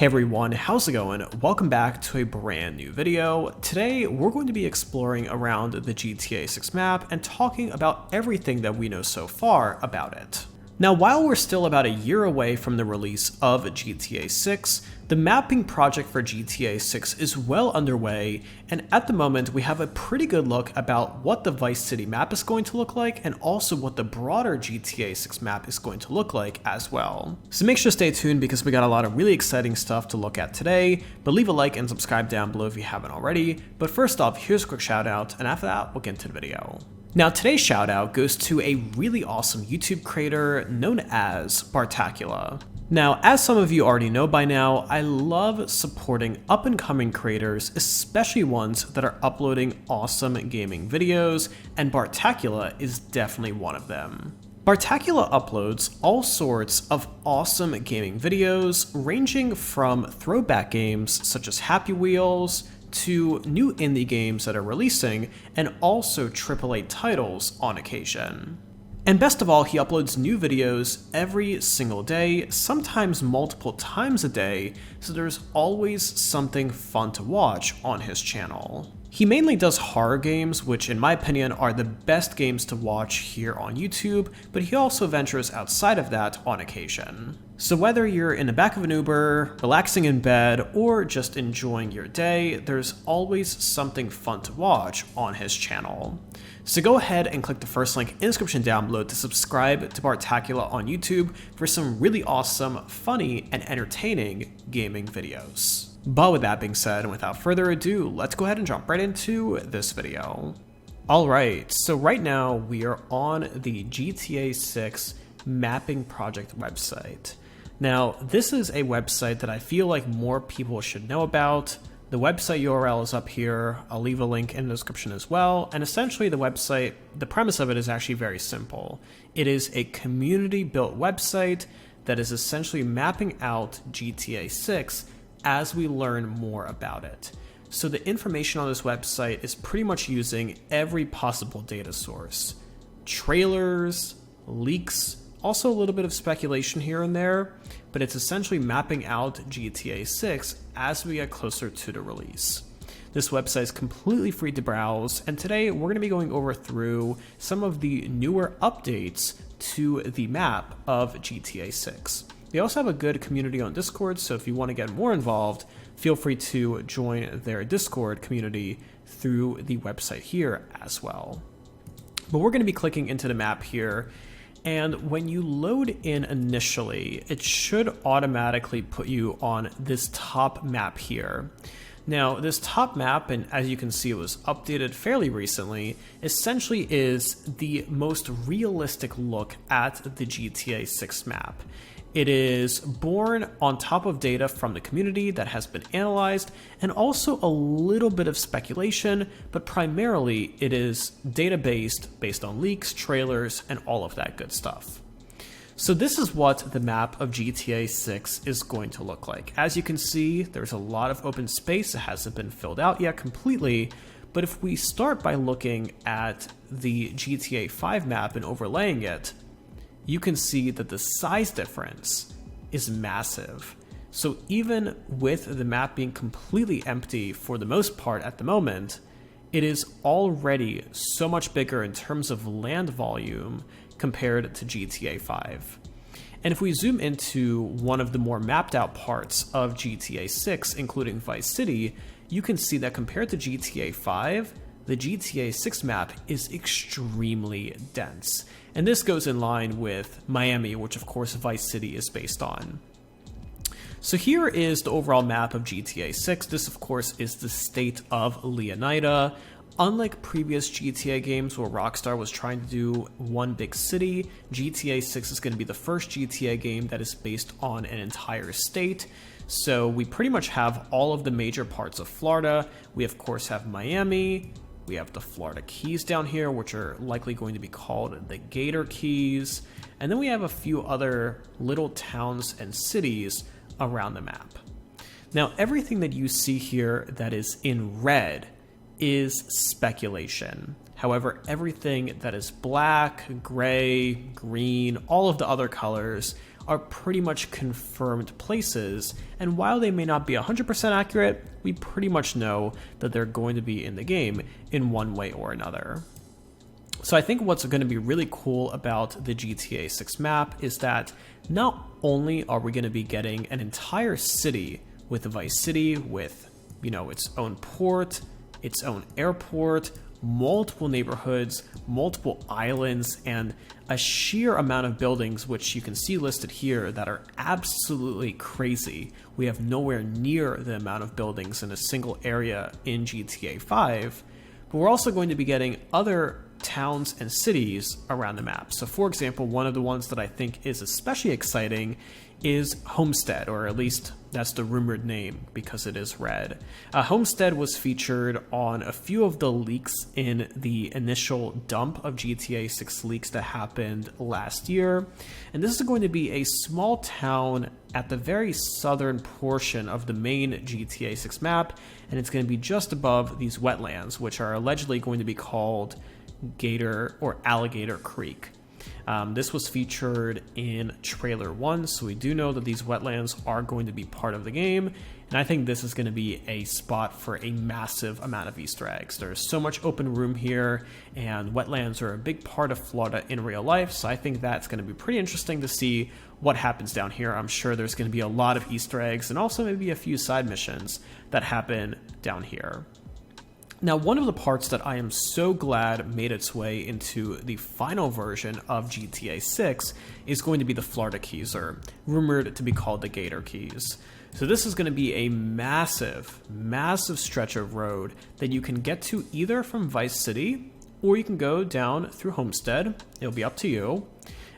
Hey everyone, how's it going? Welcome back to a brand new video. Today we're going to be exploring around the GTA 6 map and talking about everything that we know so far about it. Now, while we're still about a year away from the release of GTA 6, the mapping project for GTA 6 is well underway, and at the moment we have a pretty good look about what the Vice City map is going to look like and also what the broader GTA 6 map is going to look like as well. So make sure to stay tuned because we got a lot of really exciting stuff to look at today, but leave a like and subscribe down below if you haven't already. But first off, here's a quick shout out, and after that we'll get into the video. Now, today's shout out goes to a really awesome YouTube creator known as Bartacula. Now, as some of you already know by now, I love supporting up-and-coming creators, especially ones that are uploading awesome gaming videos, and Bartacula is definitely one of them. Bartacula uploads all sorts of awesome gaming videos, ranging from throwback games such as Happy Wheels, to new indie games that are releasing, and also AAA titles on occasion. And best of all, he uploads new videos every single day, sometimes multiple times a day, so there's always something fun to watch on his channel. He mainly does horror games, which in my opinion are the best games to watch here on YouTube, but he also ventures outside of that on occasion. So whether you're in the back of an Uber, relaxing in bed, or just enjoying your day, there's always something fun to watch on his channel. So go ahead and click the first link in the description down below to subscribe to Bartacula on YouTube for some really awesome, funny, and entertaining gaming videos. But with that being said, and without further ado, let's go ahead and jump right into this video. Alright, so right now we are on the GTA 6 mapping project website. Now, this is a website that I feel like more people should know about. The website URL is up here. I'll leave a link in the description as well. And essentially the website, the premise of it is actually very simple. It is a community-built website that is essentially mapping out GTA 6 as we learn more about it. So the information on this website is pretty much using every possible data source. Trailers, leaks, also a little bit of speculation here and there, but it's essentially mapping out GTA 6 as we get closer to the release. This website is completely free to browse, and today we're going to be going through some of the newer updates to the map of GTA 6. They also have a good community on Discord, so if you want to get more involved, feel free to join their Discord community through the website here as well. But we're going to be clicking into the map here, and when you load in initially, it should automatically put you on this top map here. Now, this top map, and as you can see, it was updated fairly recently, essentially is the most realistic look at the GTA 6 map. It is born on top of data from the community that has been analyzed, and also a little bit of speculation, but primarily it is data-based, based on leaks, trailers, and all of that good stuff. So this is what the map of GTA 6 is going to look like. As you can see, there's a lot of open space. It hasn't been filled out yet completely, but if we start by looking at the GTA 5 map and overlaying it, you can see that the size difference is massive. So even with the map being completely empty for the most part at the moment, it is already so much bigger in terms of land volume compared to GTA 5. And if we zoom into one of the more mapped out parts of GTA 6, including Vice City, you can see that compared to GTA 5, the GTA 6 map is extremely dense. And this goes in line with Miami, which of course Vice City is based on. So here is the overall map of GTA 6. This of course is the state of Leonida. Unlike previous GTA games where Rockstar was trying to do one big city, GTA 6 is going to be the first GTA game that is based on an entire state. So we pretty much have all of the major parts of Florida. We of course have Miami. We have the Florida Keys down here, which are likely going to be called the Gator Keys. And then we have a few other little towns and cities around the map. Now, everything that you see here that is in red is speculation. However, everything that is black, gray, green, all of the other colors are pretty much confirmed places, and while they may not be 100% accurate, we pretty much know that they're going to be in the game in one way or another. So I think what's going to be really cool about the GTA 6 map is that not only are we going to be getting an entire city with Vice City with, its own port, its own airport, multiple neighborhoods, multiple islands, and a sheer amount of buildings, which you can see listed here, that are absolutely crazy. We have nowhere near the amount of buildings in a single area in GTA 5, but we're also going to be getting other towns and cities around the map. So for example, one of the ones that I think is especially exciting is Homestead, or at least that's the rumored name because it is red. Homestead was featured on a few of the leaks in the initial dump of GTA 6 leaks that happened last year. And this is going to be a small town at the very southern portion of the main GTA 6 map, and it's going to be just above these wetlands, which are allegedly going to be called Gator or Alligator Creek. This was featured in trailer 1, so we do know that these wetlands are going to be part of the game, and I think this is going to be a spot for a massive amount of Easter eggs. There's so much open room here, and wetlands are a big part of Florida in real life, so I think that's going to be pretty interesting to see what happens down here. I'm sure there's going to be a lot of Easter eggs and also maybe a few side missions that happen down here. Now, one of the parts that I am so glad made its way into the final version of GTA 6 is going to be the Florida Keys, or rumored to be called the Gator Keys. So this is going to be a massive, massive stretch of road that you can get to either from Vice City, or you can go down through Homestead. It'll be up to you.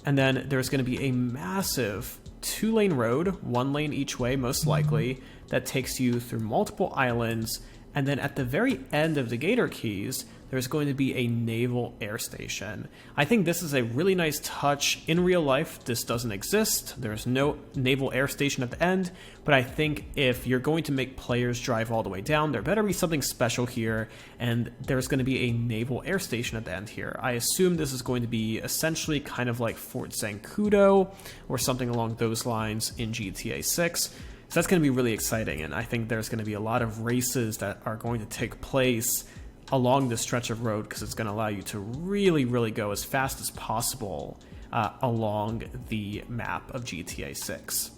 And then there's going to be a massive 2-lane road, 1 lane each way most likely, that takes you through multiple islands. And then at the very end of the Gator Keys, there's going to be a naval air station. I think this is a really nice touch. In real life, this doesn't exist. There's no naval air station at the end, but I think if you're going to make players drive all the way down, there better be something special here, and there's going to be a naval air station at the end here. I assume this is going to be essentially kind of like Fort Zancudo or something along those lines in GTA 6. So that's going to be really exciting, and I think there's going to be a lot of races that are going to take place along this stretch of road because it's going to allow you to really, really go as fast as possible along the map of GTA 6.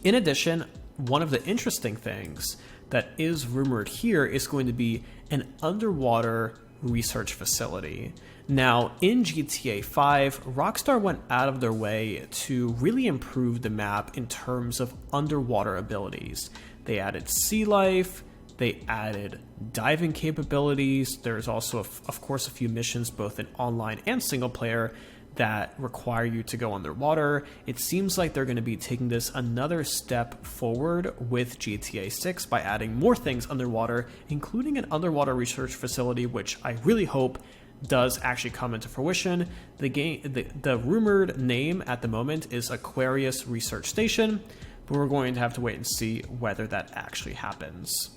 In addition, one of the interesting things that is rumored here is going to be an underwater research facility. Now, in GTA 5, Rockstar went out of their way to really improve the map in terms of underwater abilities. They added sea life, they added diving capabilities. There's also, of course, a few missions both in online and single player that require you to go underwater. It seems like they're going to be taking this another step forward with GTA 6 by adding more things underwater, including an underwater research facility, which I really hope does actually come into fruition. The rumored name at the moment is Aquarius Research Station, but we're going to have to wait and see whether that actually happens.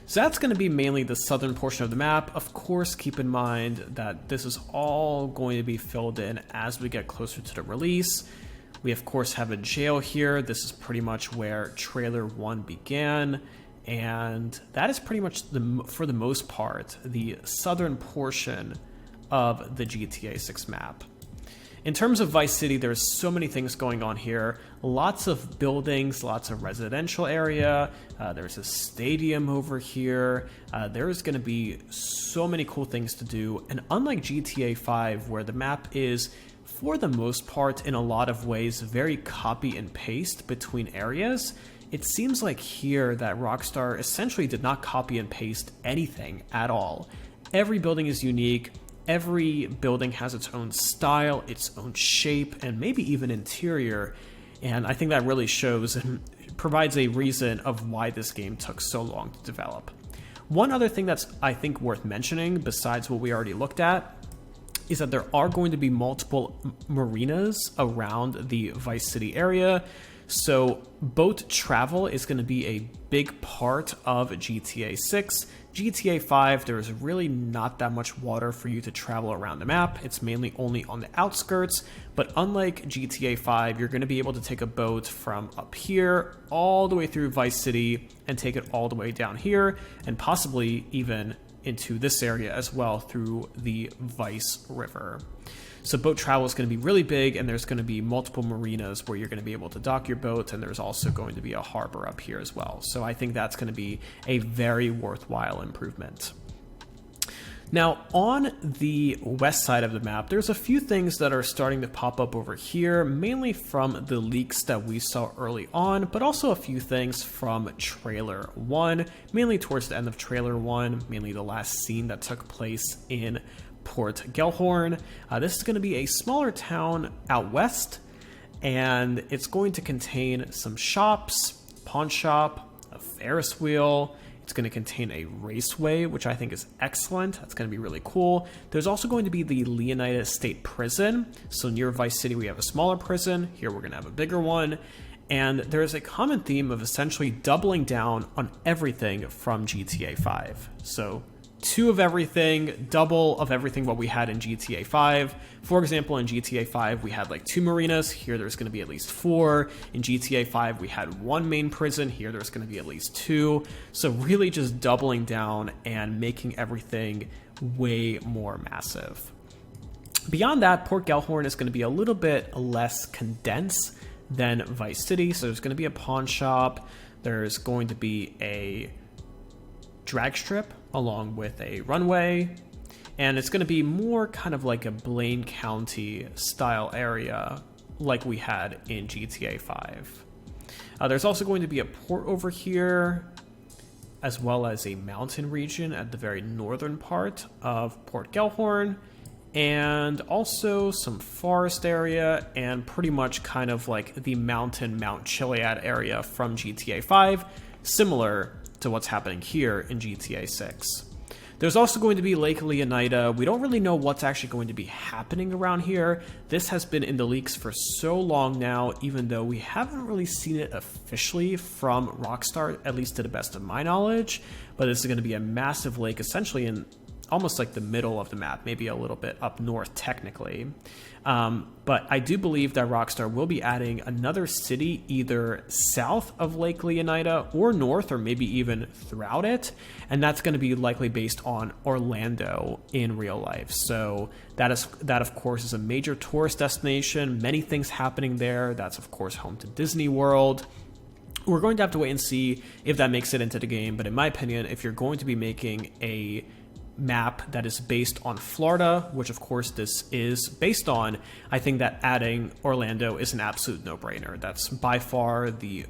So that's going to be mainly the southern portion of the map. Of course, keep in mind that this is all going to be filled in as we get closer to the release. We, of course, have a jail here. This is pretty much where trailer 1 began. And that is pretty much, for the most part, the southern portion of the GTA 6 map. In terms of Vice City, there's so many things going on here. Lots of buildings, lots of residential area. There's a stadium over here. There's going to be so many cool things to do. And unlike GTA 5, where the map is, for the most part, in a lot of ways, very copy and paste between areas, it seems like here that Rockstar essentially did not copy and paste anything at all. Every building is unique. Every building has its own style, its own shape, and maybe even interior. And I think that really shows and provides a reason of why this game took so long to develop. One other thing that's, I think, worth mentioning, besides what we already looked at, is that there are going to be multiple marinas around the Vice City area. So boat travel is going to be a big part of GTA 6. GTA 5, there is really not that much water for you to travel around the map. It's mainly only on the outskirts, but unlike GTA 5, you're going to be able to take a boat from up here all the way through Vice City and take it all the way down here, and possibly even into this area as well through the Vice River. So boat travel is going to be really big, and there's going to be multiple marinas where you're going to be able to dock your boat, and there's also going to be a harbor up here as well. So I think that's going to be a very worthwhile improvement. Now, on the west side of the map, there's a few things that are starting to pop up over here, mainly from the leaks that we saw early on, but also a few things from Trailer 1, mainly towards the end of Trailer 1, mainly the last scene that took place in Port Gellhorn. This is going to be a smaller town out west, and it's going to contain some shops, pawn shop, a Ferris wheel. It's going to contain a raceway, which I think is excellent. That's going to be really cool. There's also going to be the Leonidas State Prison. So near Vice City, we have a smaller prison. Here, we're going to have a bigger one. And there's a common theme of essentially doubling down on everything from GTA 5. So 2 of everything, double of everything what we had in GTA 5. For example, in GTA 5, we had like 2 marinas. Here, there's going to be at least 4. In GTA 5, we had 1 main prison. Here, there's going to be at least 2. So really just doubling down and making everything way more massive. Beyond that, Port Gellhorn is going to be a little bit less condensed than Vice City. So there's going to be a pawn shop. There's going to be a drag strip along with a runway, and it's going to be more kind of like a Blaine County style area like we had in GTA 5. There's also going to be a port over here, as well as a mountain region at the very northern part of Port Gellhorn, and also some forest area, and pretty much kind of like the Mount Chiliad area from GTA 5, similar to what's happening here in GTA 6. There's also going to be Lake Leonida. We don't really know what's actually going to be happening around here. This has been in the leaks for so long now, even though we haven't really seen it officially from Rockstar, at least to the best of my knowledge. But this is going to be a massive lake, essentially in almost like the middle of the map, maybe a little bit up north technically. But I do believe that Rockstar will be adding another city either south of Lake Leonida or north, or maybe even throughout it. And that's going to be likely based on Orlando in real life. So that of course is a major tourist destination, many things happening there. That's of course home to Disney World. We're going to have to wait and see if that makes it into the game. But in my opinion, if you're going to be making a map that is based on Florida, which of course this is based on, I think that adding Orlando is an absolute no-brainer. That's by far the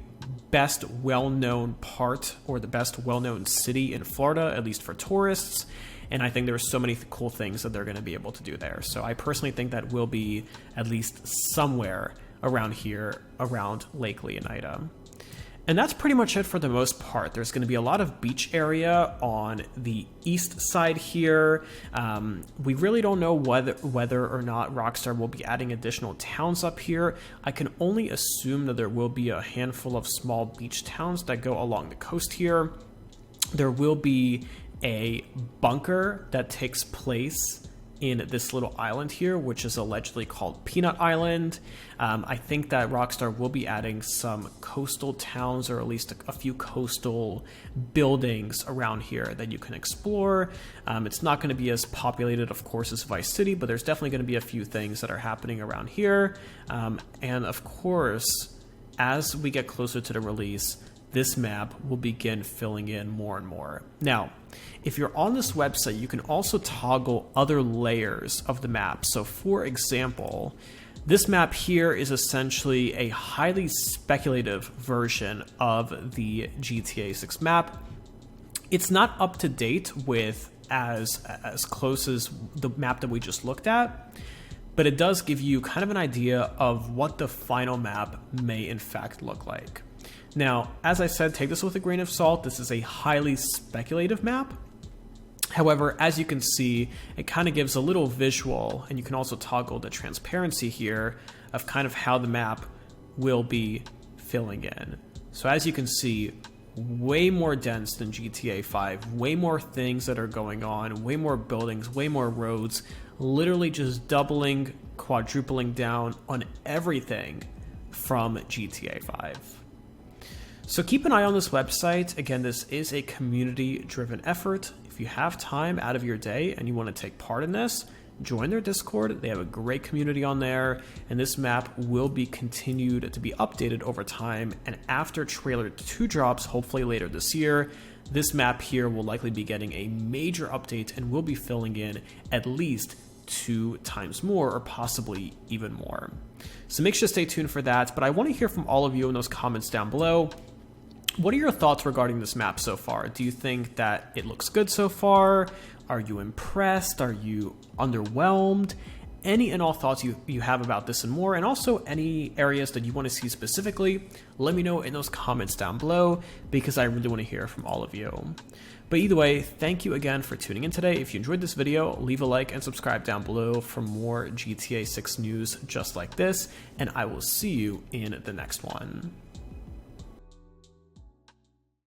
best well-known part, or the best well-known city in Florida, at least for tourists. And I think there's so many cool things that they're going to be able to do there. So I personally think that will be at least somewhere around here, around Lake Leonida. And that's pretty much it for the most part. There's going to be a lot of beach area on the east side here. We really don't know whether or not Rockstar will be adding additional towns up here. I can only assume that there will be a handful of small beach towns that go along the coast here. There will be a bunker that takes place in this little island here, which is allegedly called Peanut Island. I think that Rockstar will be adding some coastal towns, or at least a few coastal buildings around here that you can explore. It's not going to be as populated, of course, as Vice City, but there's definitely going to be a few things that are happening around here. And of course, as we get closer to the release, this map will begin filling in more and more. Now, if you're on this website, you can also toggle other layers of the map. So for example, this map here is essentially a highly speculative version of the GTA 6 map. It's not up to date with as close as the map that we just looked at, but it does give you kind of an idea of what the final map may in fact look like. Now, as I said, take this with a grain of salt. This is a highly speculative map. However, as you can see, it kind of gives a little visual, and you can also toggle the transparency here of kind of how the map will be filling in. So as you can see, way more dense than GTA 5, way more things that are going on, way more buildings, way more roads, literally just doubling, quadrupling down on everything from GTA 5. So keep an eye on this website. Again, this is a community-driven effort. If you have time out of your day and you want to take part in this, join their Discord. They have a great community on there, and this map will be continued to be updated over time. And after trailer 2 drops, hopefully later this year, this map here will likely be getting a major update and will be filling in at least 2 times more, or possibly even more. So make sure to stay tuned for that. But I want to hear from all of you in those comments down below. What are your thoughts regarding this map so far? Do you think that it looks good so far? Are you impressed? Are you underwhelmed? Any and all thoughts you have about this and more, and also any areas that you want to see specifically, let me know in those comments down below, because I really want to hear from all of you. But either way, thank you again for tuning in today. If you enjoyed this video, leave a like and subscribe down below for more GTA 6 news just like this, and I will see you in the next one.